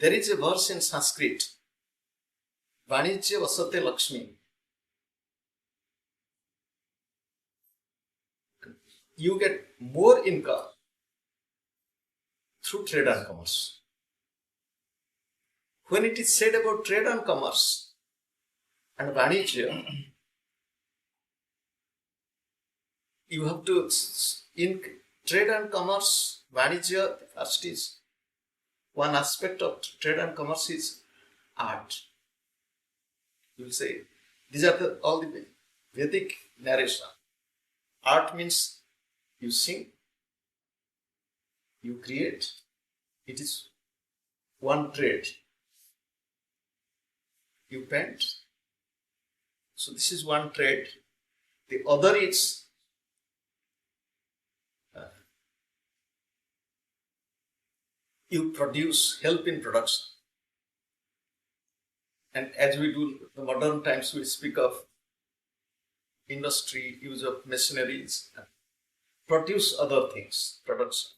There is a verse in Sanskrit, Vanijya Vasate Lakshmi. You get more income through trade and commerce. When it is said about trade and commerce and Vanijya, you have to, in trade and commerce, Vanijya, first is, one aspect of trade and commerce is art. You will say, these are all the Vedic narration. Art means you sing, you create. It is one trade. You paint. So this is one trade. The other is you produce, help in production. And as we do the modern times, we speak of industry, use of machineries, produce other things, production.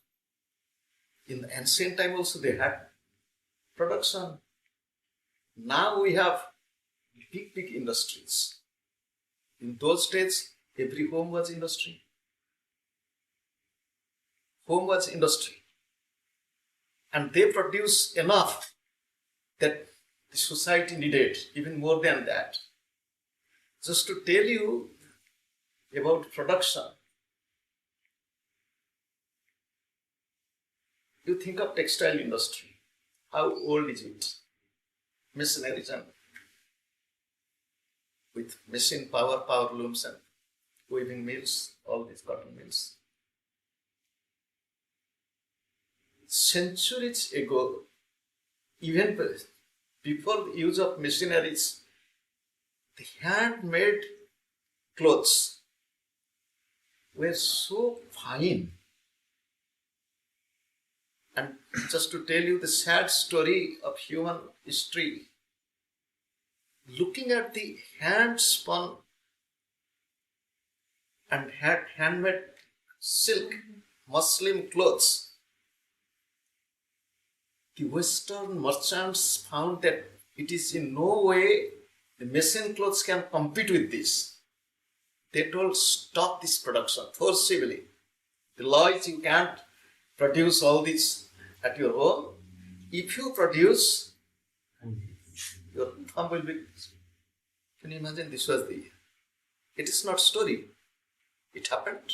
In the ancient time also they had production. Now we have big industries. In those days, every home was industry. Home was industry. And they produce enough that the society needed, even more than that. Just to tell you about production, you think of textile industry. How old is it? Machineries and with machine power looms and weaving mills, all these cotton mills. Centuries ago, even before the use of machineries, the handmade clothes were so fine. And just to tell you the sad story of human history, looking at the hand-spun and handmade silk, muslin clothes, the Western merchants found that it is in no way the machine clothes can compete with this. They told, stop this production forcibly. The law is you can't produce all this at your home. If you produce, your thumb will be. Can you imagine? This was it is not story. It happened.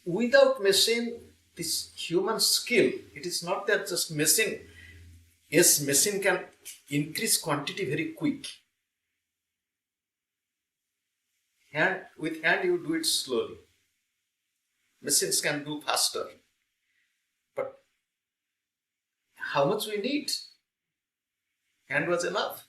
Without machine, this human skill, it is not that just machine. Yes, machine can increase quantity very quick. With hand you do it slowly. Machines can do faster. But how much we need? Hand was enough.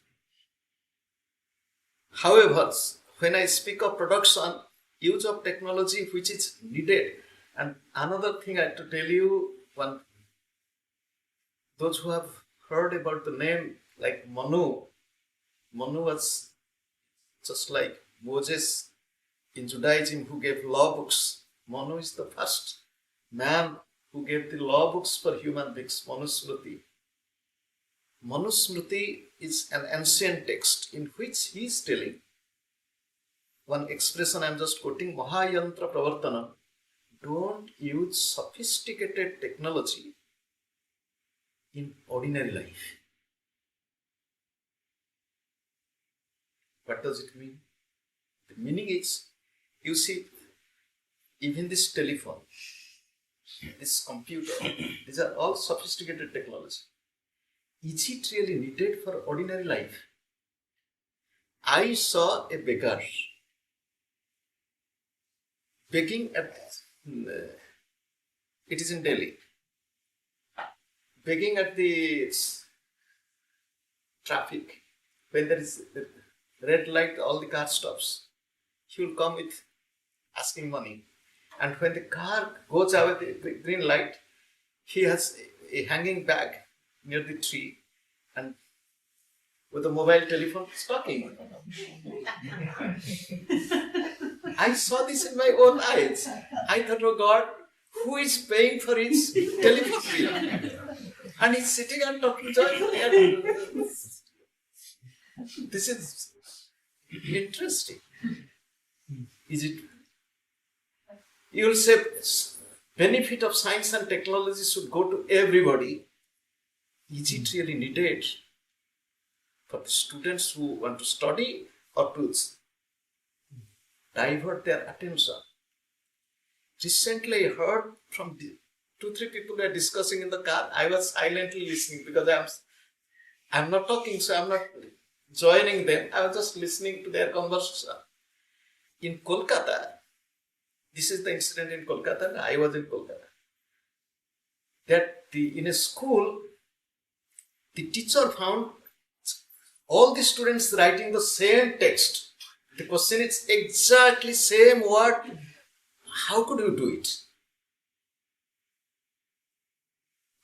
However, when I speak of production, use of technology which is needed. And another thing I have to tell you, those who have heard about the name like Manu was just like Moses in Judaism who gave law books. Manu is the first man who gave the law books for human beings, Manusmriti. Manusmriti is an ancient text in which he is telling one expression I am just quoting, Mahayantra Pravartanam. Don't use sophisticated technology in ordinary life. What does it mean? The meaning is, you see, even this telephone, this computer, these are all sophisticated technology. Is it really needed for ordinary life? I saw a beggar begging at, it is in Delhi, begging at the traffic. When there is a red light, all the car stops. He will come with asking money. And when the car goes away the green light, he has a hanging bag near the tree and with a mobile telephone talking. I saw this in my own eyes. I thought, oh God, who is paying for his telephone bill? And he's sitting and talking joyfully. And this is interesting. Is it? You will say benefit of science and technology should go to everybody. Is it really needed for the students who want to study or to divert their attention? Recently, I heard from 2-3 people were discussing in the car. I was silently listening because I'm not talking, so I'm not joining them. I was just listening to their conversation. In Kolkata, this is the incident in Kolkata. I was in Kolkata. That in a school, the teacher found all the students writing the same text. The question is exactly same word. How could you do it?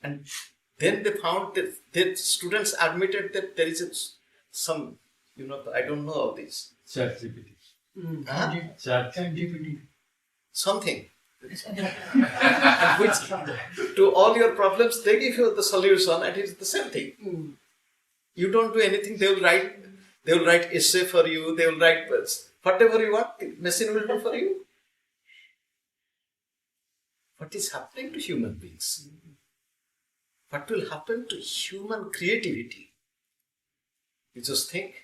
And then they found that the students admitted that there is some, I don't know of this. ChatGPT. ChatGPT. Something. And which, to all your problems, they give you the solution, and it's the same thing. You don't do anything, they will write essay for you, they will write whatever you want, the machine will do for you. What is happening to human beings? What will happen to human creativity? You just think.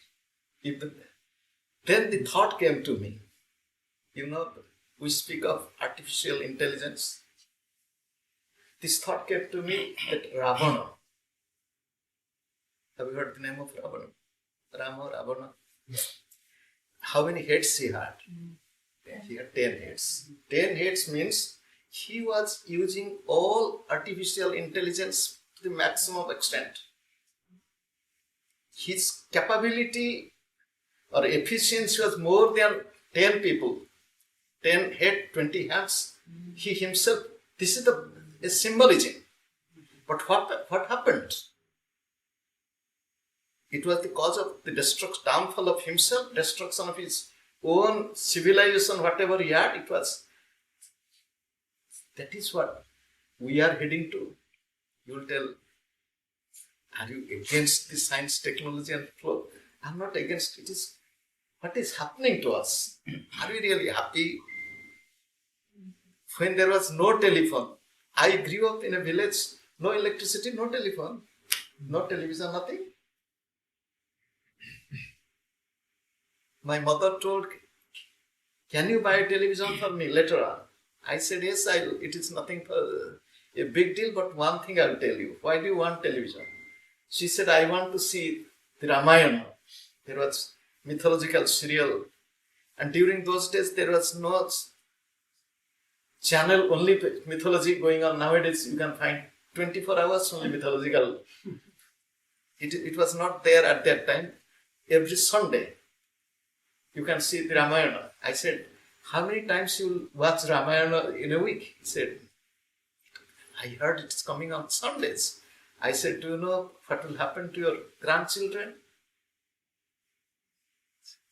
Then the thought came to me. We speak of artificial intelligence. This thought came to me that Ravana. Have you heard the name of Ravana? Ravana. How many heads he had? He had 10 heads. 10 heads means he was using all artificial intelligence to the maximum extent. His capability or efficiency was more than 10 people. 10 head, 20 hands. He himself, this is a symbolism. But what happened? It was the cause of the downfall of himself, destruction of his own civilization, whatever he had. That is what we are heading to. You will tell, are you against the science, technology and flow? I'm not against it. It is what is happening to us. Are we really happy? When there was no telephone, I grew up in a village, no electricity, no telephone, no television, nothing. My mother told, can you buy a television for me later on? I said, yes, I will. It is nothing for a big deal, but one thing I will tell you. Why do you want television? She said, I want to see the Ramayana. There was mythological serial. And during those days, there was no channel, only mythology going on. Nowadays, you can find 24 hours only mythological. It was not there at that time. Every Sunday, you can see the Ramayana. I said, how many times you will watch Ramayana in a week? He said, I heard it's coming on Sundays. I said, do you know what will happen to your grandchildren?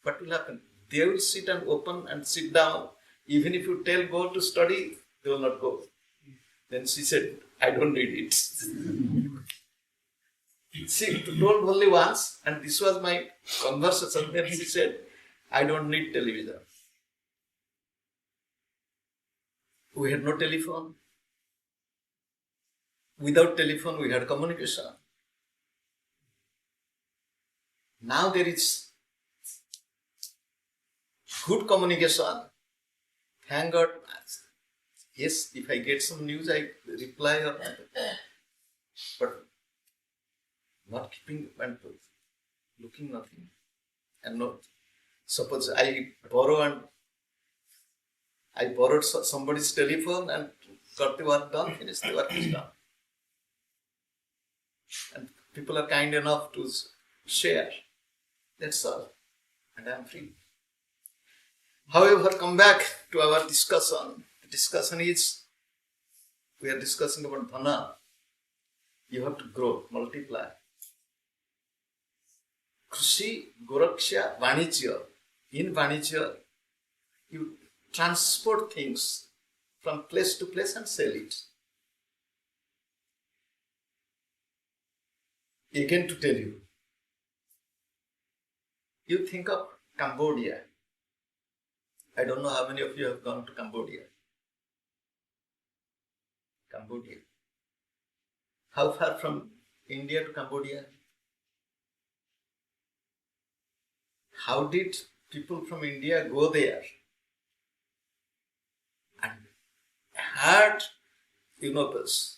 What will happen? They will sit and open and sit down. Even if you tell go to study, they will not go. Then she said, I don't need it. She told only once, and this was my conversation. Then she said, I don't need television. We had no telephone. Without telephone, we had communication. Now there is good communication. Thank God. Yes, if I get some news, I reply or but not keeping and looking nothing. And not suppose I borrowed somebody's telephone and got the work done, finished, the work is done. And people are kind enough to share. That's all. And I am free. However, come back to our discussion. The discussion is, we are discussing about dhana. You have to grow, multiply. Krishi, Goraksha, Vanijya. In Vanijya, you transport things from place to place and sell it. again to tell you. You think of Cambodia. I don't know how many of you have gone to Cambodia. Cambodia. How far from India to Cambodia? How did people from India go there? And had, this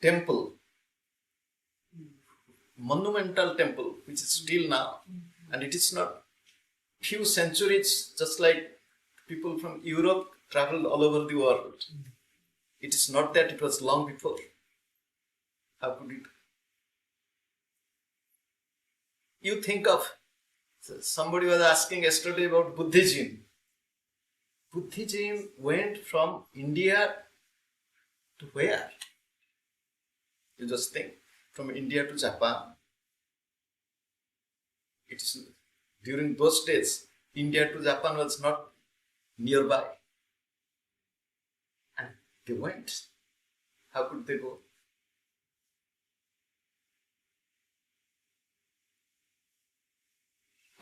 temple, monumental temple, which is still now, and it is not few centuries, just like people from Europe traveled all over the world. It is not that it was long before. How could it? You think of, somebody was asking yesterday about Buddhism. Buddhism went from India to where? You just think, from India to Japan. It is during those days, India to Japan was not nearby. And they went. How could they go?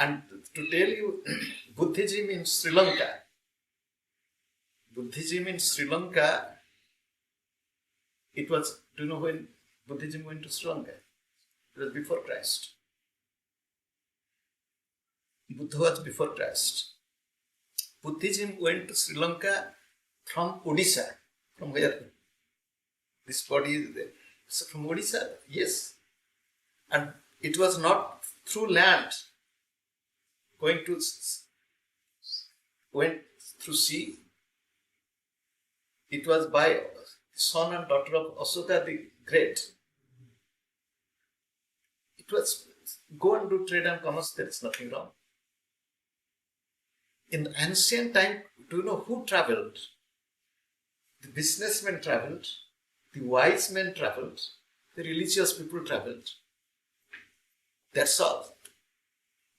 And to tell you, Buddhism in Sri Lanka, it was, do you know when Buddhism went to Sri Lanka? It was before Christ. Buddha was before Christ. Buddhism went to Sri Lanka from Odisha. From where? This body is there. So from Odisha, yes. And it was not through land. Went through sea. It was by son and daughter of Ashoka the Great. It was go and do trade and commerce, there is nothing wrong. In the ancient time, do you know who traveled? The businessmen traveled, the wise men traveled, the religious people traveled. That's all.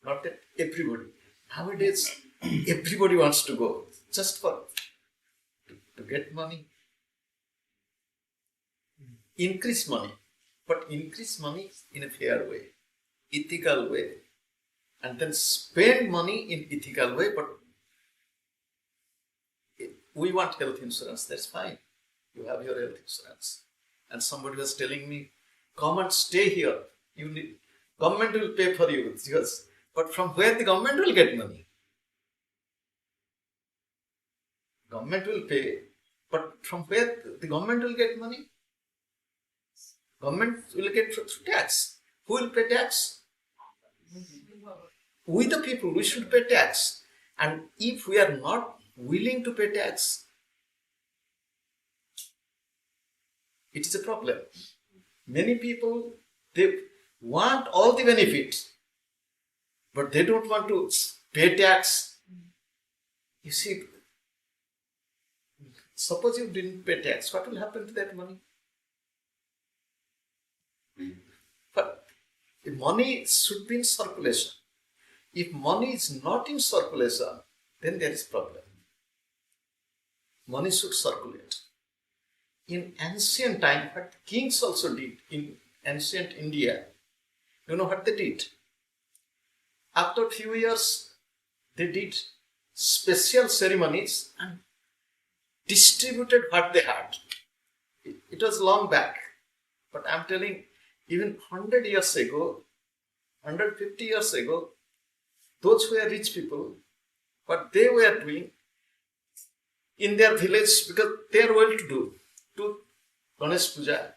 Not that everybody. Nowadays, everybody wants to go just to get money. Increase money, but increase money in a fair way, ethical way, and then spend money in ethical way. But we want health insurance, that's fine. You have your health insurance. And somebody was telling me, come and stay here. Government will pay for you. Yes. But from where the government will get money? Government will pay, but from where the government will get money? Government will get through tax. Who will pay tax? We the people, we should pay tax. And if we are not willing to pay tax, it is a problem. Many people, they want all the benefits, but they don't want to pay tax. You see, suppose you didn't pay tax, what will happen to that money? But the money should be in circulation. If money is not in circulation, then there is problem. Money should circulate. In ancient time, what kings also did in ancient India, you know what they did? After a few years, they did special ceremonies and distributed what they had. It was long back, but I'm telling, even 100 years ago, 150 years ago, those who were rich people, what they were doing in their village, because they are well to do Ganesh Puja,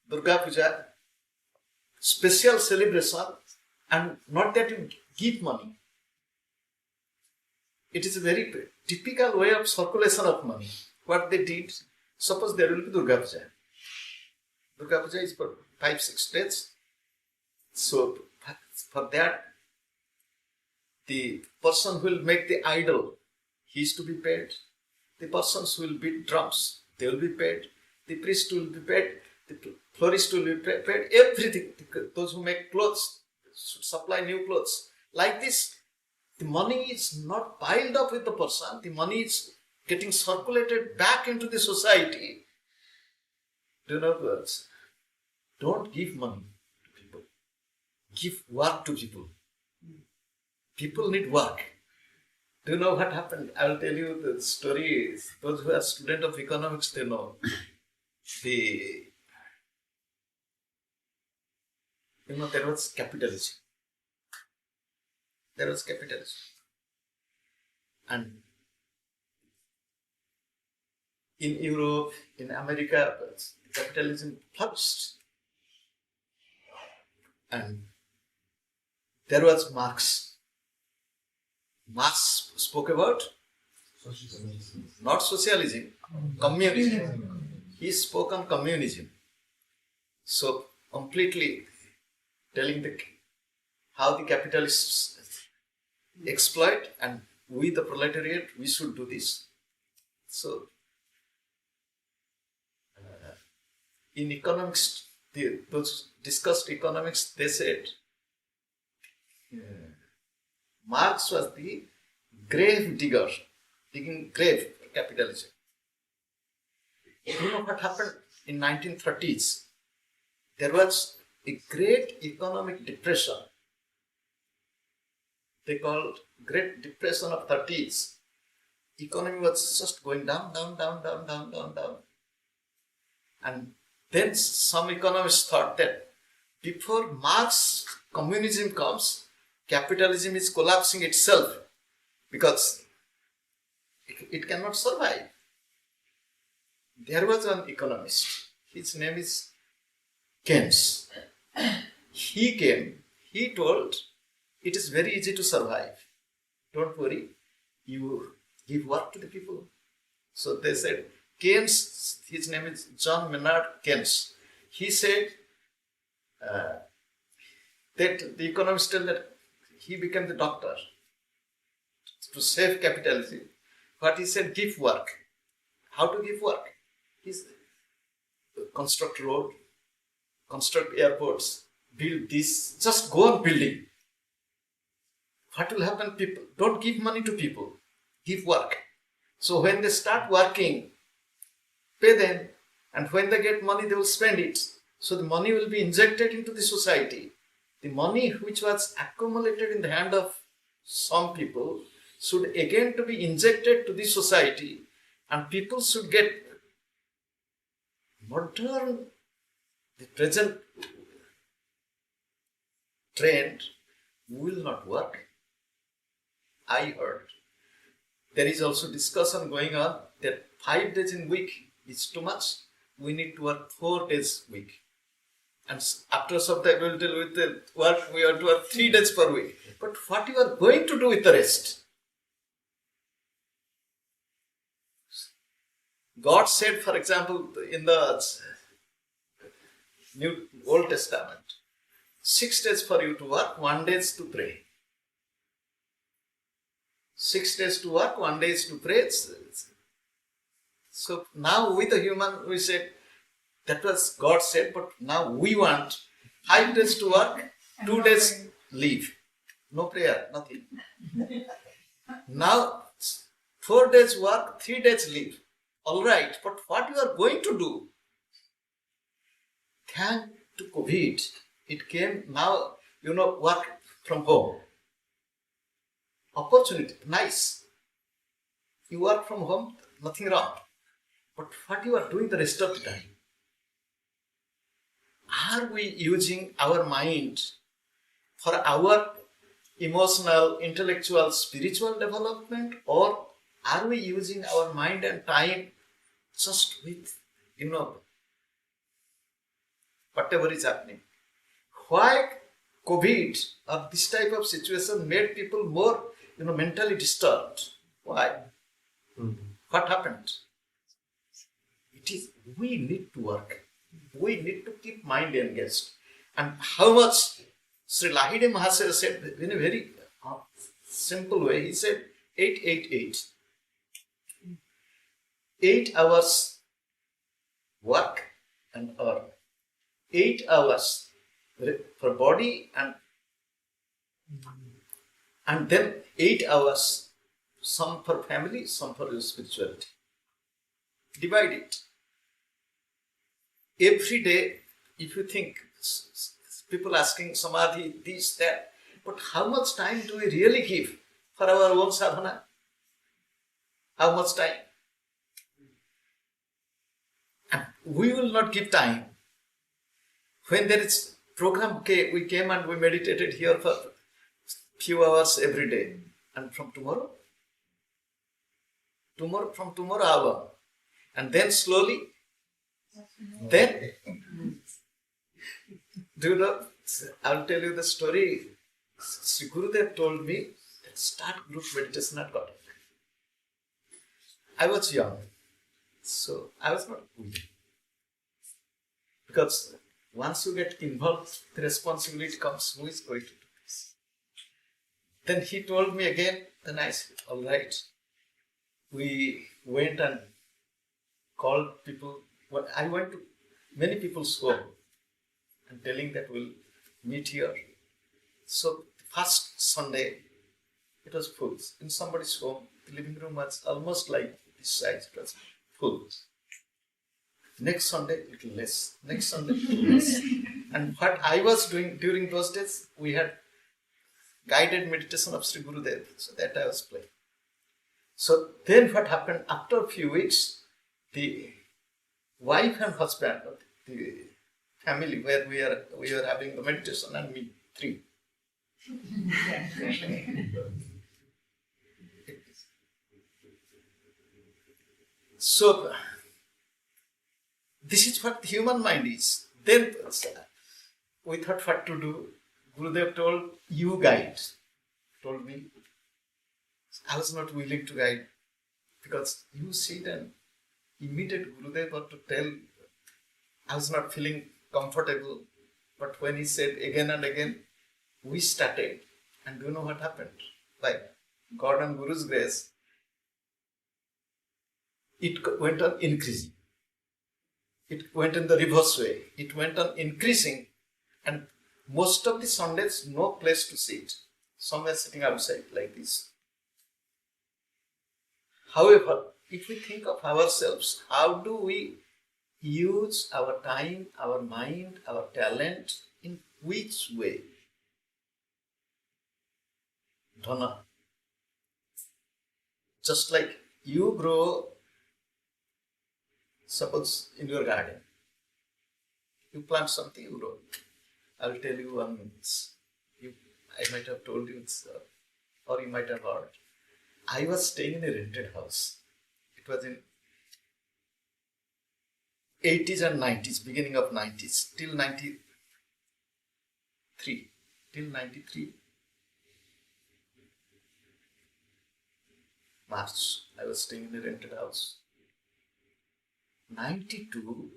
Durga Puja, special celebration, and not that you give money. It is a very typical way of circulation of money. What they did, suppose there will be Durga Puja. Durga Puja is for 5-6 days. So for that, the person who will make the idol, he is to be paid. The persons who will beat drums, they will be paid. The priest will be paid. The florist will be paid. Everything. Those who make clothes should supply new clothes. Like this, the money is not piled up with the person. The money is getting circulated back into the society. Do you know words? Don't give money to people. Give work to people. People need work. Do you know what happened? I will tell you the story. Those who are students of economics, they know. There was capitalism. There was capitalism. And in Europe, in America, capitalism flourished. And there was Marx. Marx spoke about not socialism, communism. He spoke on communism. So completely telling how the capitalists exploit, and we the proletariat, we should do this. So in economics, those discussed economics, they said Marx was the grave digger, digging grave for capitalism. You know what happened in 1930s? There was a great economic depression. They called Great Depression of 30s. Economy was just going down. And then some economists thought that before Marx communism comes, capitalism is collapsing itself because it cannot survive. There was an economist. His name is Keynes. He came. He told, it is very easy to survive. Don't worry. You give work to the people. So they said, Keynes, his name is John Maynard Keynes. He said that the economists tell that he became the doctor to save capitalism. But he said, give work. How to give work? He's construct road, construct airports, build this, just go on building. What will happen? People don't give money to people, give work. So when they start working, pay them, and when they get money, they will spend it. So the money will be injected into the society. The money which was accumulated in the hand of some people should again to be injected to the society, and people should get modern, the present trend will not work. I heard there is also discussion going on that 5 days in week is too much. We need to work 4 days a week. And after some time we will tell with the work we have to work 3 days per week. But what you are going to do with the rest? God said, for example, in the Old Testament, 6 days for you to work, 1 day is to pray. 6 days to work, 1 day is to pray. So now with the human, we said, that was God said, but now we want 5 days to work, 2 days leave. No prayer, nothing. Now 4 days work, 3 days leave. All right, but what you are going to do? Thanks to COVID, it came now, work from home. Opportunity, nice. You work from home, nothing wrong. But what you are doing the rest of the time? Are we using our mind for our emotional, intellectual, spiritual development, or are we using our mind and time just with, whatever is happening? Why COVID or this type of situation made people more, mentally disturbed? Why? What happened? It is, we need to work. We need to keep mind engaged. And how much Sri Lahide Mahasaya said in a very simple way, he said 888. 8 hours work and earn. 8 hours for body and then 8 hours, some for family, some for your spirituality. Divide it. Every day if you think, people asking samadhi, this, that, but how much time do we really give for our own sadhana? How much time? And we will not give time. When there is program, okay, we came and we meditated here for few hours every day. And from tomorrow, from tomorrow hour. And then slowly, then, do you know, I'll tell you the story. Sri Gurudev told me that start group meditation at God. I was young, so I was not willing. Because once you get involved, the responsibility comes, who is going to do this? Then he told me again, then I said, all right. We went and called people. Well, I went to many people's home and telling that we'll meet here. So the first Sunday, it was full. In somebody's home, the living room was almost like this size. It was full. Next Sunday, little less. Next Sunday, little less. And what I was doing during those days, we had guided meditation of Sri Gurudev. So that I was playing. So then what happened, after a few weeks, the wife and husband, the family where we were having the meditation, and me, 3. So this is what the human mind is. Then we thought what to do. Gurudev told, you guide. Told me. I was not willing to guide because you sit and imitate Gurudev or to tell. I was not feeling comfortable. But when he said again and again, we started. And do you know what happened? By God and Guru's grace, it went on increasing. It went in the reverse way. It went on increasing. And most of the Sundays, no place to sit. Some were sitting outside like this. However, if we think of ourselves, how do we use our time, our mind, our talent, in which way? Dhana. Just like you grow, suppose in your garden, you plant something, you grow. I will tell you one minute. I might have told you, or you might have heard. I was staying in a rented house. It was in 80s and 90s, beginning of 90s, till 93. Till 93. March, I was staying in a rented house. 92,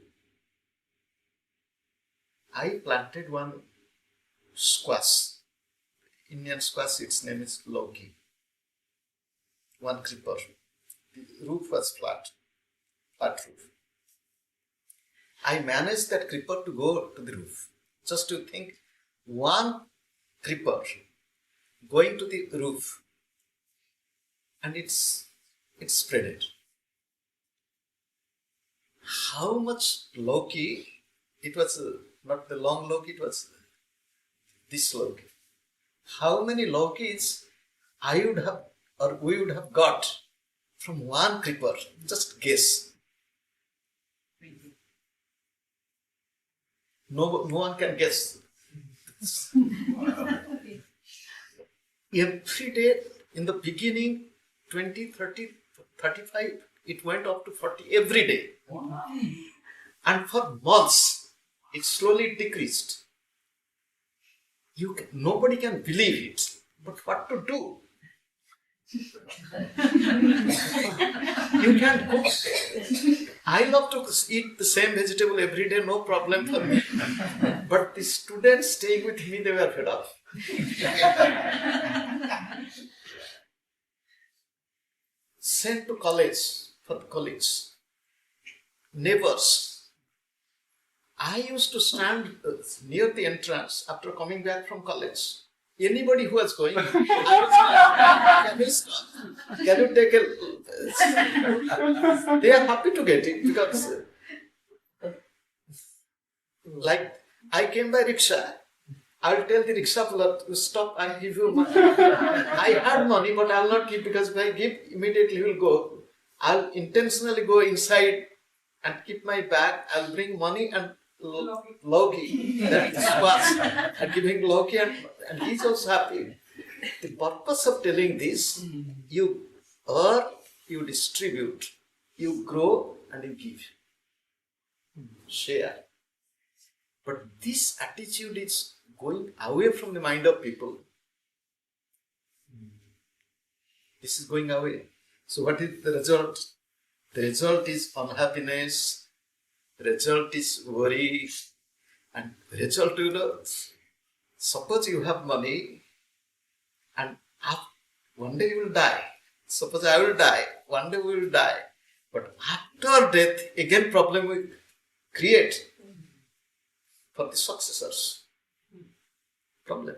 I planted one squash. Indian squash, its name is Loki. One creeper. The roof was flat roof. I managed that creeper to go to the roof. Just to think, one creeper going to the roof, and it spreaded. How much Loki? It was not the long Loki, it was this Loki. How many Lokis I would have, or we would have got from one creeper? Just guess. No one can guess. Every day in the beginning, 20, 30, 35, it went up to 40 every day. Wow. And for months, it slowly decreased. Nobody can believe it. But what to do? You can cook. I love to eat the same vegetable every day, no problem for me. But the students staying with me, they were fed up. Sent to college, for college. Neighbors. I used to stand near the entrance after coming back from college. Anybody who was going, I was like, can you take a... They are happy to get it because Like, I came by rickshaw. I'll tell the rickshaw puller to stop, I give you money. I had money, but I'll not give, because if I give, immediately he will go. I'll intentionally go inside and keep my bag. I'll bring money and Loki. That is was. I'm giving Loki, and he's also happy. The purpose of telling this, you earn, you distribute, you grow, and you give. Share. But this attitude is going away from the mind of people. This is going away. So what is the result? The result is unhappiness. The result is worry. And the result, suppose you have money and one day you will die. Suppose I will die. One day we will die. But after death, again problem will create for the successors. Problem.